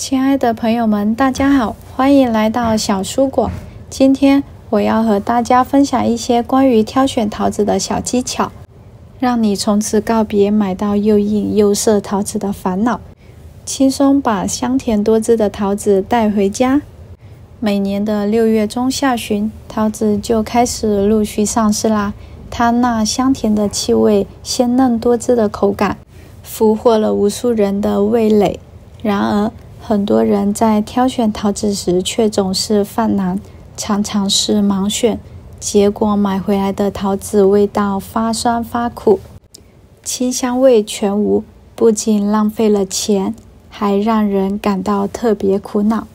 亲爱的朋友们，大家好，欢迎来到小蔬果。今天我要和大家分享一些关于挑选桃子的小技巧，让你从此告别买到又硬又涩桃子的烦恼，轻松把香甜多汁的桃子带回家。每年的6月中下旬，桃子就开始陆续上市啦。它那香甜的气味、鲜嫩多汁的口感，俘获了无数人的味蕾。然而，很多人在挑选桃子时却总是犯难，常常是盲选，结果买回来的桃子味道发酸发苦，清香味全无，不仅浪费了钱，还让人感到特别苦恼。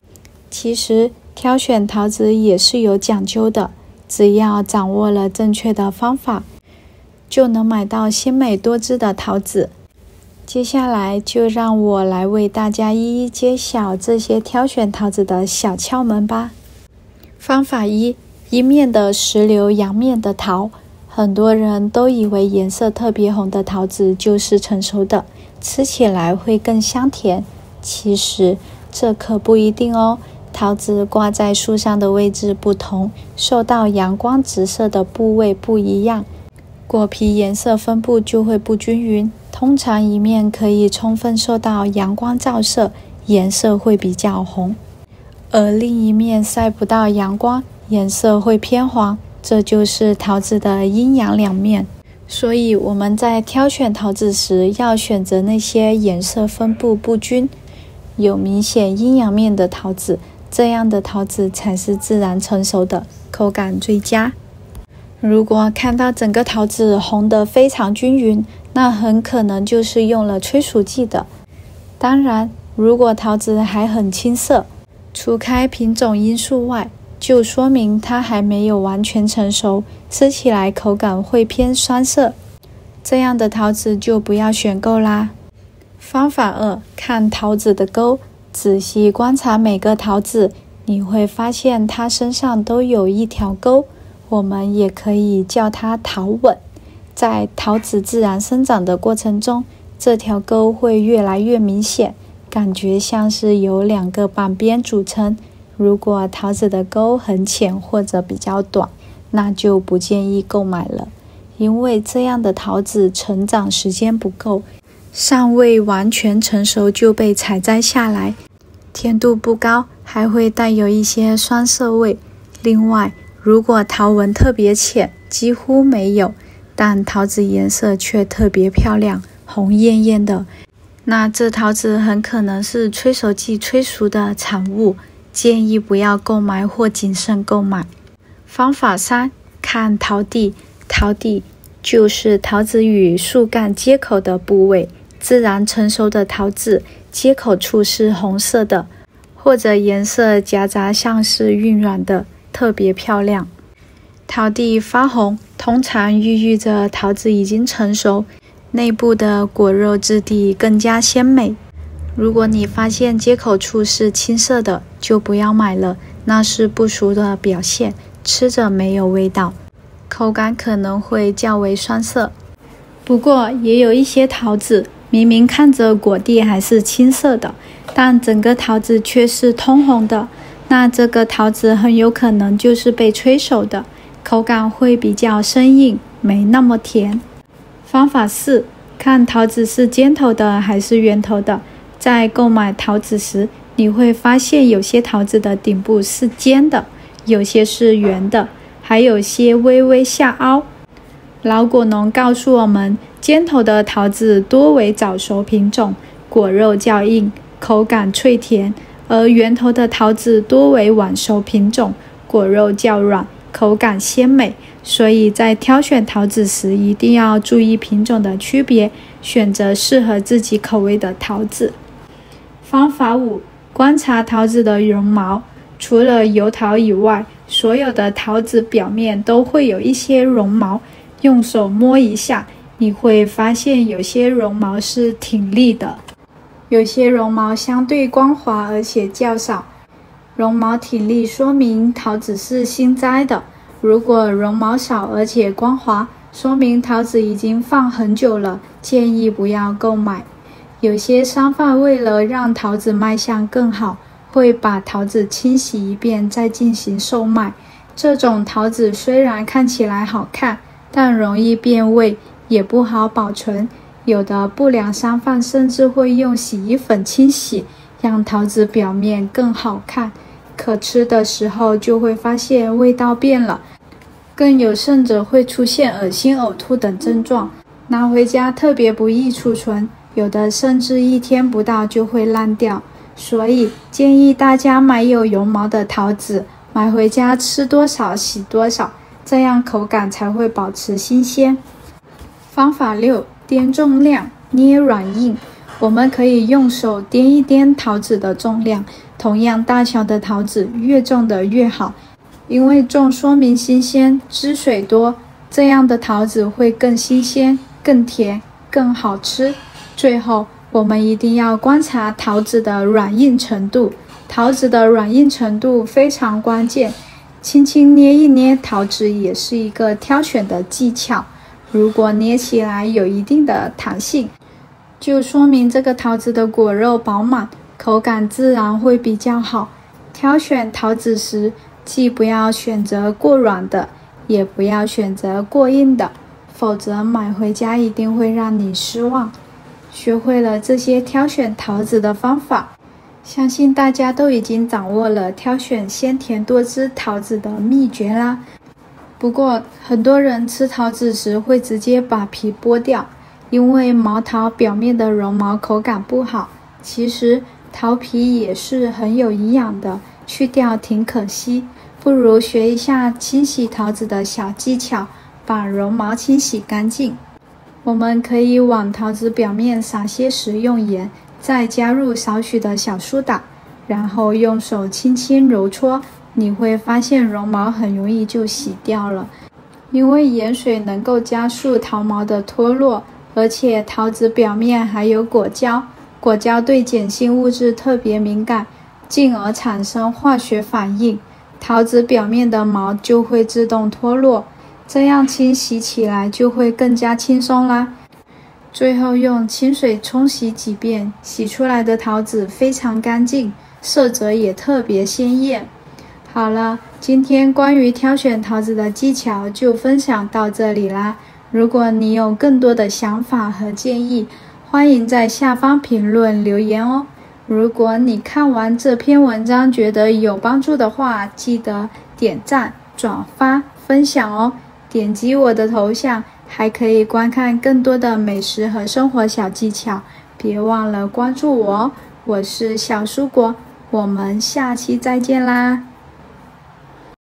其实，挑选桃子也是有讲究的，只要掌握了正确的方法，就能买到鲜美多汁的桃子。接下来就让我来为大家一一揭晓这些挑选桃子的小窍门吧。方法一，一面的石榴阳面的桃。很多人都以为颜色特别红的桃子就是成熟的，吃起来会更香甜。其实这可不一定哦。桃子挂在树上的位置不同，受到阳光直射的部位不一样，果皮颜色分布就会不均匀。通常一面可以充分受到阳光照射，颜色会比较红，而另一面晒不到阳光，颜色会偏黄。这就是桃子的阴阳两面。所以我们在挑选桃子时，要选择那些颜色分布不均、有明显阴阳面的桃子，这样的桃子才是自然成熟的，口感最佳。如果看到整个桃子红得非常均匀，那很可能就是用了催熟剂的。当然，如果桃子还很青涩，除开品种因素外，就说明它还没有完全成熟，吃起来口感会偏酸涩。这样的桃子就不要选购啦。方法二，看桃子的沟。仔细观察每个桃子，你会发现它身上都有一条沟，我们也可以叫它桃吻。在桃子自然生长的过程中，这条沟会越来越明显，感觉像是由2个板边组成。如果桃子的沟很浅或者比较短，那就不建议购买了，因为这样的桃子成长时间不够，尚未完全成熟就被采摘下来，甜度不高，还会带有一些酸涩味。另外，如果桃纹特别浅，几乎没有，但桃子颜色却特别漂亮，红艳艳的，那这桃子很可能是催熟剂催熟的产物，建议不要购买或谨慎购买。方法3，看桃蒂。桃蒂就是桃子与树干接口的部位，自然成熟的桃子接口处是红色的，或者颜色夹杂像是晕软的，特别漂亮。桃蒂发红，通常寓意着桃子已经成熟，内部的果肉质地更加鲜美。如果你发现接口处是青色的，就不要买了，那是不熟的表现，吃着没有味道，口感可能会较为酸涩。不过也有一些桃子，明明看着果蒂还是青色的，但整个桃子却是通红的，那这个桃子很有可能就是被催熟的，口感会比较生硬，没那么甜。方法4，看桃子是尖头的还是圆头的。在购买桃子时，你会发现有些桃子的顶部是尖的，有些是圆的，还有些微微下凹。老果农告诉我们，尖头的桃子多为早熟品种，果肉较硬，口感脆甜，而圆头的桃子多为晚熟品种，果肉较软，口感鲜美。所以在挑选桃子时，一定要注意品种的区别，选择适合自己口味的桃子。方法5，观察桃子的绒毛。除了油桃以外，所有的桃子表面都会有一些绒毛，用手摸一下，你会发现有些绒毛是挺立的，有些绒毛相对光滑而且较少。绒毛挺立说明桃子是新摘的，如果绒毛少而且光滑，说明桃子已经放很久了，建议不要购买。有些商贩为了让桃子卖相更好，会把桃子清洗一遍再进行售卖。这种桃子虽然看起来好看，但容易变味，也不好保存。有的不良商贩甚至会用洗衣粉清洗，让桃子表面更好看，可吃的时候就会发现味道变了。更有甚者会出现恶心、呕吐等症状，拿回家特别不易储存，有的甚至1天不到就会烂掉。所以建议大家买有绒毛的桃子，买回家吃多少洗多少，这样口感才会保持新鲜。方法6：掂重量，捏软硬。我们可以用手掂一掂桃子的重量，同样大小的桃子越重的越好，因为重说明新鲜，汁水多，这样的桃子会更新鲜、更甜、更好吃。最后，我们一定要观察桃子的软硬程度，桃子的软硬程度非常关键，轻轻捏一捏桃子也是一个挑选的技巧。如果捏起来有一定的弹性，就说明这个桃子的果肉饱满，口感自然会比较好。挑选桃子时，既不要选择过软的，也不要选择过硬的，否则买回家一定会让你失望。学会了这些挑选桃子的方法，相信大家都已经掌握了挑选鲜甜多汁桃子的秘诀啦。不过，很多人吃桃子时会直接把皮剥掉，因为毛桃表面的绒毛口感不好。其实桃皮也是很有营养的，去掉挺可惜。不如学一下清洗桃子的小技巧，把绒毛清洗干净。我们可以往桃子表面撒些食用盐，再加入少许的小苏打，然后用手轻轻揉搓，你会发现绒毛很容易就洗掉了。因为盐水能够加速桃毛的脱落，而且桃子表面还有果胶，果胶对碱性物质特别敏感，进而产生化学反应，桃子表面的毛就会自动脱落，这样清洗起来就会更加轻松啦。最后用清水冲洗几遍，洗出来的桃子非常干净，色泽也特别鲜艳。好了，今天关于挑选桃子的技巧就分享到这里啦。如果你有更多的想法和建议，欢迎在下方评论留言哦。如果你看完这篇文章觉得有帮助的话，记得点赞、转发、分享哦。点击我的头像，还可以观看更多的美食和生活小技巧。别忘了关注我哦，我是小蔬果，我们下期再见啦。